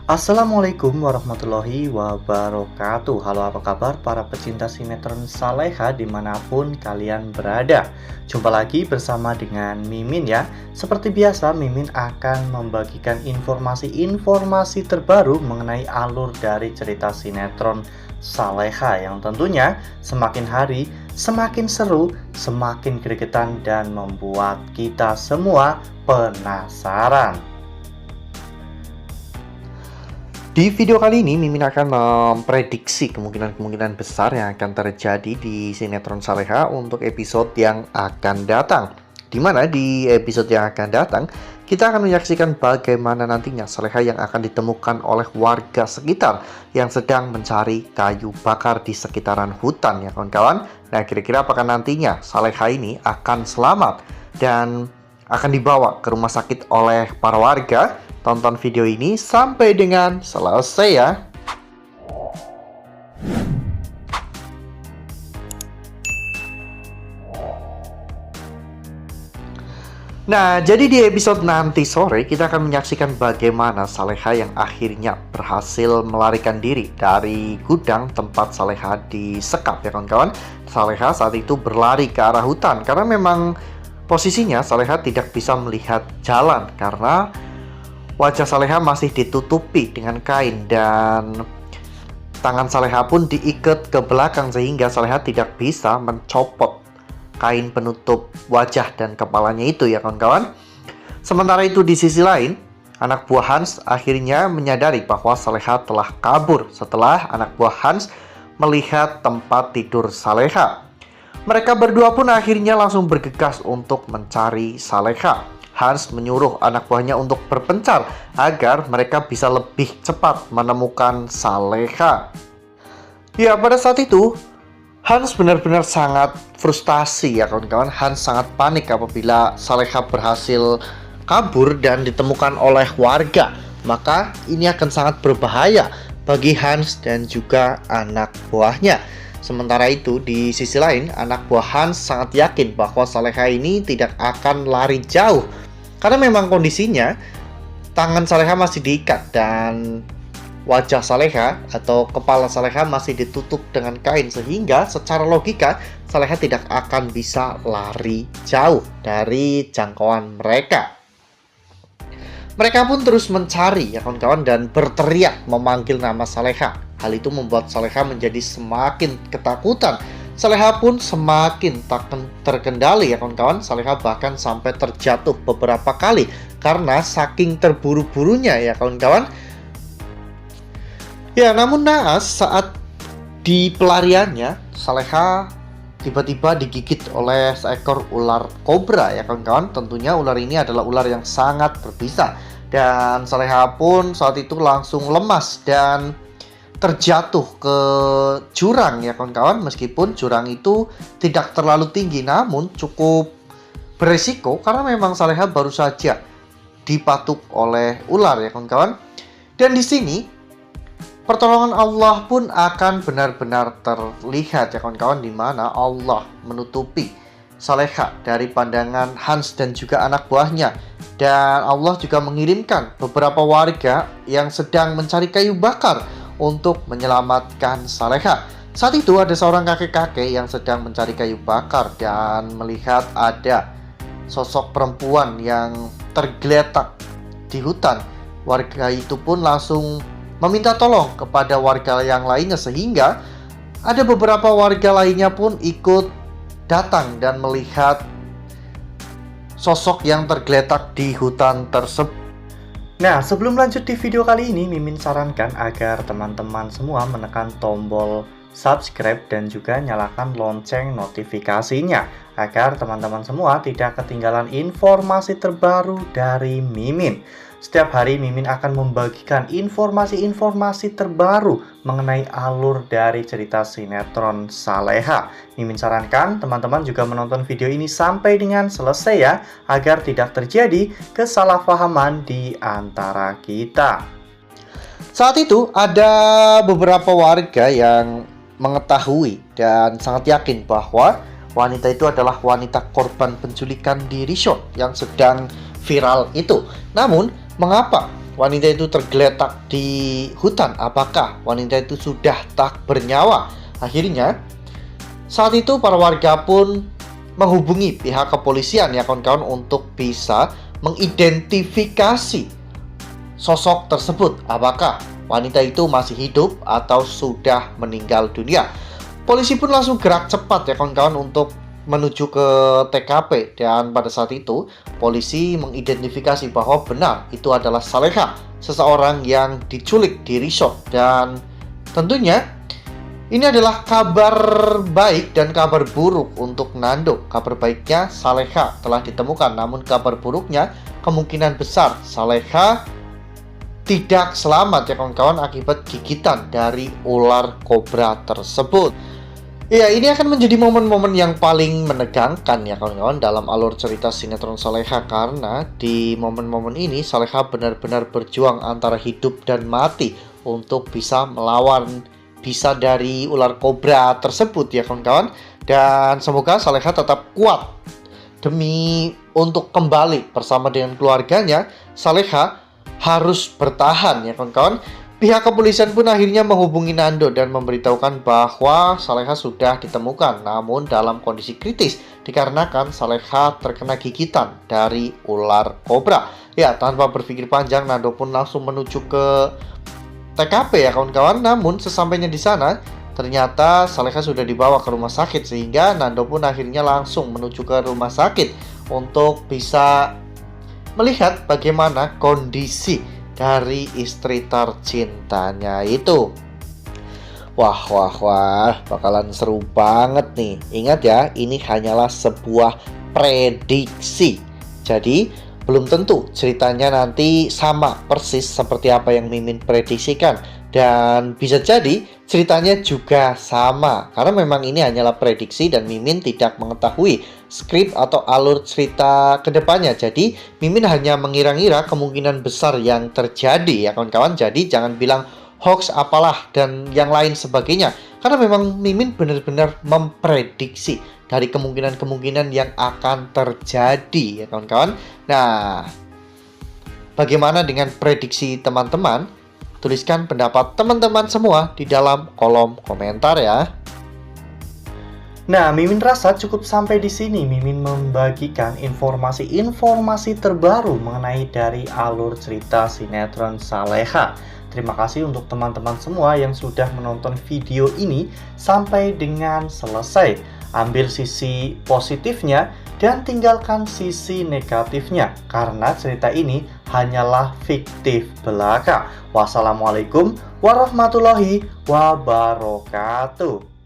Assalamualaikum warahmatullahi wabarakatuh. Halo, apa kabar para pecinta sinetron Saleha dimanapun kalian berada. Jumpa lagi bersama dengan Mimin ya. Seperti biasa, Mimin akan membagikan informasi-informasi terbaru mengenai alur dari cerita sinetron Saleha yang tentunya semakin hari semakin seru, semakin gregetan, dan membuat kita semua penasaran. Di video kali ini, Mimin akan memprediksi kemungkinan-kemungkinan besar yang akan terjadi di sinetron Saleha untuk episode yang akan datang. Dimana di episode yang akan datang, kita akan menyaksikan bagaimana nantinya Saleha yang akan ditemukan oleh warga sekitar yang sedang mencari kayu bakar di sekitaran hutan ya kawan-kawan. Nah, kira-kira apakah nantinya Saleha ini akan selamat dan akan dibawa ke rumah sakit oleh para warga? Tonton video ini sampai dengan selesai ya. Nah, jadi di episode nanti sore kita akan menyaksikan bagaimana Saleha yang akhirnya berhasil melarikan diri dari gudang tempat Saleha disekap ya kawan-kawan. Saleha saat itu berlari ke arah hutan karena memang posisinya Saleha tidak bisa melihat jalan karena wajah Saleha masih ditutupi dengan kain dan tangan Saleha pun diikat ke belakang sehingga Saleha tidak bisa mencopot kain penutup wajah dan kepalanya itu ya kawan-kawan. Sementara itu di sisi lain, anak buah Hans akhirnya menyadari bahwa Saleha telah kabur setelah anak buah Hans melihat tempat tidur Saleha. Mereka berdua pun akhirnya langsung bergegas untuk mencari Saleha. Hans menyuruh anak buahnya untuk berpencar agar mereka bisa lebih cepat menemukan Saleha. Ya, pada saat itu Hans benar-benar sangat frustasi ya kawan-kawan. Hans sangat panik apabila Saleha berhasil kabur dan ditemukan oleh warga. Maka ini akan sangat berbahaya bagi Hans dan juga anak buahnya. Sementara itu di sisi lain, anak buah Hans sangat yakin bahwa Saleha ini tidak akan lari jauh. Karena memang kondisinya tangan Saleha masih diikat dan wajah Saleha atau kepala Saleha masih ditutup dengan kain sehingga secara logika Saleha tidak akan bisa lari jauh dari jangkauan mereka. Mereka pun terus mencari ya kawan-kawan dan berteriak memanggil nama Saleha. Hal itu membuat Saleha menjadi semakin ketakutan. Saleha pun semakin tak terkendali ya kawan-kawan. Saleha bahkan sampai terjatuh beberapa kali karena saking terburu-burunya ya kawan-kawan. Ya, namun naas saat di pelariannya Saleha tiba-tiba digigit oleh seekor ular kobra ya kawan-kawan. Tentunya ular ini adalah ular yang sangat berbisa dan Saleha pun saat itu langsung lemas dan terjatuh ke jurang ya kawan-kawan. Meskipun jurang itu tidak terlalu tinggi namun cukup berisiko karena memang Saleha baru saja dipatuk oleh ular ya kawan-kawan. Dan di sini pertolongan Allah pun akan benar-benar terlihat ya kawan-kawan, di mana Allah menutupi Saleha dari pandangan Hans dan juga anak buahnya. Dan Allah juga mengirimkan beberapa warga yang sedang mencari kayu bakar untuk menyelamatkan Saleha. Saat itu ada seorang kakek-kakek yang sedang mencari kayu bakar dan melihat ada sosok perempuan yang tergeletak di hutan. Warga itu pun langsung meminta tolong kepada warga yang lainnya sehingga ada beberapa warga lainnya pun ikut datang dan melihat sosok yang tergeletak di hutan tersebut. Nah, sebelum lanjut di video kali ini, Mimin sarankan agar teman-teman semua menekan tombol subscribe dan juga nyalakan lonceng notifikasinya agar teman-teman semua tidak ketinggalan informasi terbaru dari Mimin. Setiap hari Mimin akan membagikan informasi-informasi terbaru mengenai alur dari cerita sinetron Saleha. Mimin sarankan teman-teman juga menonton video ini sampai dengan selesai ya, agar tidak terjadi kesalahpahaman di antara kita. Saat itu ada beberapa warga yang mengetahui dan sangat yakin bahwa wanita itu adalah wanita korban penculikan di resort yang sedang viral itu. Namun, mengapa wanita itu tergeletak di hutan. Apakah wanita itu sudah tak bernyawa? Akhirnya saat itu para warga pun menghubungi pihak kepolisian ya kawan-kawan untuk bisa mengidentifikasi sosok tersebut. Apakah wanita itu masih hidup atau sudah meninggal dunia? Polisi pun langsung gerak cepat ya kawan-kawan untuk menuju ke TKP, dan pada saat itu polisi mengidentifikasi bahwa benar itu adalah Saleha, seseorang yang diculik di resort. Dan tentunya ini adalah kabar baik dan kabar buruk untuk Nando. Kabar baiknya Saleha telah ditemukan, namun kabar buruknya kemungkinan besar Saleha tidak selamat ya kawan-kawan akibat gigitan dari ular kobra tersebut. Ya, ini akan menjadi momen-momen yang paling menegangkan ya kawan-kawan dalam alur cerita sinetron Saleha, karena di momen-momen ini Saleha benar-benar berjuang antara hidup dan mati untuk bisa melawan bisa dari ular kobra tersebut ya kawan-kawan. Dan semoga Saleha tetap kuat demi untuk kembali bersama dengan keluarganya. Saleha harus bertahan ya kawan-kawan. Pihak kepolisian pun akhirnya menghubungi Nando dan memberitahukan bahwa Saleha sudah ditemukan, namun dalam kondisi kritis dikarenakan Saleha terkena gigitan dari ular kobra. Ya, tanpa berpikir panjang Nando pun langsung menuju ke TKP ya kawan-kawan. Namun sesampainya di sana ternyata Saleha sudah dibawa ke rumah sakit, sehingga Nando pun akhirnya langsung menuju ke rumah sakit untuk bisa melihat bagaimana kondisi dari istri tercintanya itu. Wah, bakalan seru banget nih. Ingat ya, ini hanyalah sebuah prediksi. Jadi, belum tentu ceritanya nanti sama persis seperti apa yang Mimin prediksikan. Dan bisa jadi ceritanya juga sama, karena memang ini hanyalah prediksi dan Mimin tidak mengetahui skrip atau alur cerita kedepannya. Jadi Mimin hanya mengira-ngira kemungkinan besar yang terjadi ya kawan-kawan. Jadi jangan bilang hoax apalah dan yang lain sebagainya, karena memang Mimin benar-benar memprediksi dari kemungkinan-kemungkinan yang akan terjadi ya kawan-kawan. Nah, bagaimana dengan prediksi teman-teman? Tuliskan pendapat teman-teman semua di dalam kolom komentar ya. Nah, Mimin rasa cukup sampai di sini. Mimin membagikan informasi-informasi terbaru mengenai dari alur cerita sinetron Saleha. Terima kasih untuk teman-teman semua yang sudah menonton video ini sampai dengan selesai. Ambil sisi positifnya dan tinggalkan sisi negatifnya, karena cerita ini hanyalah fiktif belaka. Wassalamualaikum warahmatullahi wabarakatuh.